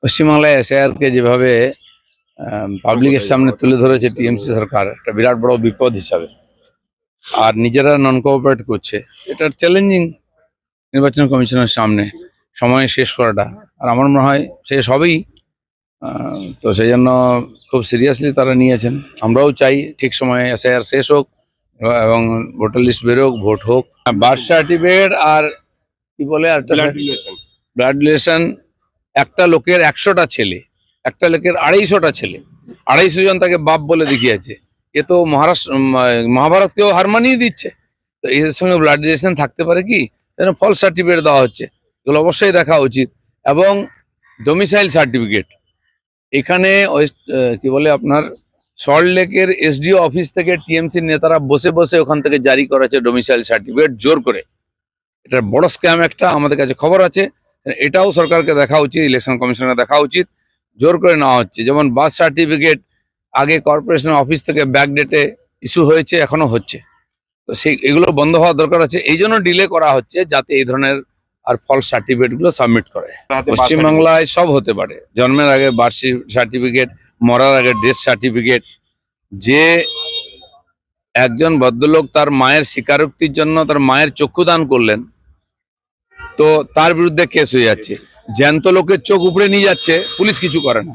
পশ্চিমবাংলায় এসআইআরকে যেভাবে পাবলিকের সামনে তুলে ধরেছে টিএমসি সরকার একটা বিরাট বড় বিপদ হিসাবে, আর নিজেরা নন কোঅপারেট করছে, এটা চ্যালেঞ্জিং নির্বাচন কমিশনের সামনে সময় শেষ করাটা। আর আমার মনে হয় শেষ হবেই, তো সেই জন্য খুব সিরিয়াসলি তারা নিয়েছেন। আমরাও চাই ঠিক সময়ে এসআইআর শেষ হোক এবং ভোটার লিস্ট বেরোক, ভোট হোক। বার্থ সার্টিফিকেট আর কি বলে একটা ব্লাড রিলেশন, একটা লোকের 100টা ছেলে, একটা লোকের 250টা ছেলে, 250 জন তাকে বাপ বলে দেখিয়েছে। এ তো মহাভারতকেও হার মানিয়ে দিচ্ছে। তো এর সঙ্গে ব্লাড রিলেশন থাকতে পারে কি? যেন ফলস সার্টিফিকেট দেওয়া হচ্ছে, এগুলো অবশ্যই দেখা উচিত। এবং ডোমিসাইল সার্টিফিকেট, এখানে কি বলে আপনার সল্টলেকের এসডিও অফিস থেকে টিএমসির নেতারা বসে বসে ওখান থেকে জারি করেছে ডোমিসাইল সার্টিফিকেট জোর করে। এটা বড় স্ক্যাম একটা, আমাদের কাছে খবর আছে। এটাও সরকারকে দেখা উচিত, ইলেকশন কমিশনের দেখা উচিত। জোর করে নেওয়া হচ্ছে। যেমন বার্থ সার্টিফিকেট আগে কর্পোরেশন অফিস থেকে ব্যাকডেটে ইস্যু হয়েছে, এখনো হচ্ছে। তো সেই এগুলো বন্ধ হওয়া দরকার আছে। এই জন্য ডিলে করা হচ্ছে, যাতে এই ধরনের আর ফলস সার্টিফিকেটগুলো সাবমিট করে। পশ্চিমবাংলায় সব হতে পারে, জন্মের আগে বার্থ সার্টিফিকেট, মরার আগে ডেথ সার্টিফিকেট। যে একজন ভদ্রলোক তার মায়ের স্বীকারোক্তির জন্য তার মায়ের চক্ষুদান করলেন, তো তার বিরুদ্ধে কেস হয়ে যাচ্ছে। জ্যান্ত লোকের চোখ উপড়ে নিয়ে যাচ্ছে, পুলিশ কিছু করে না।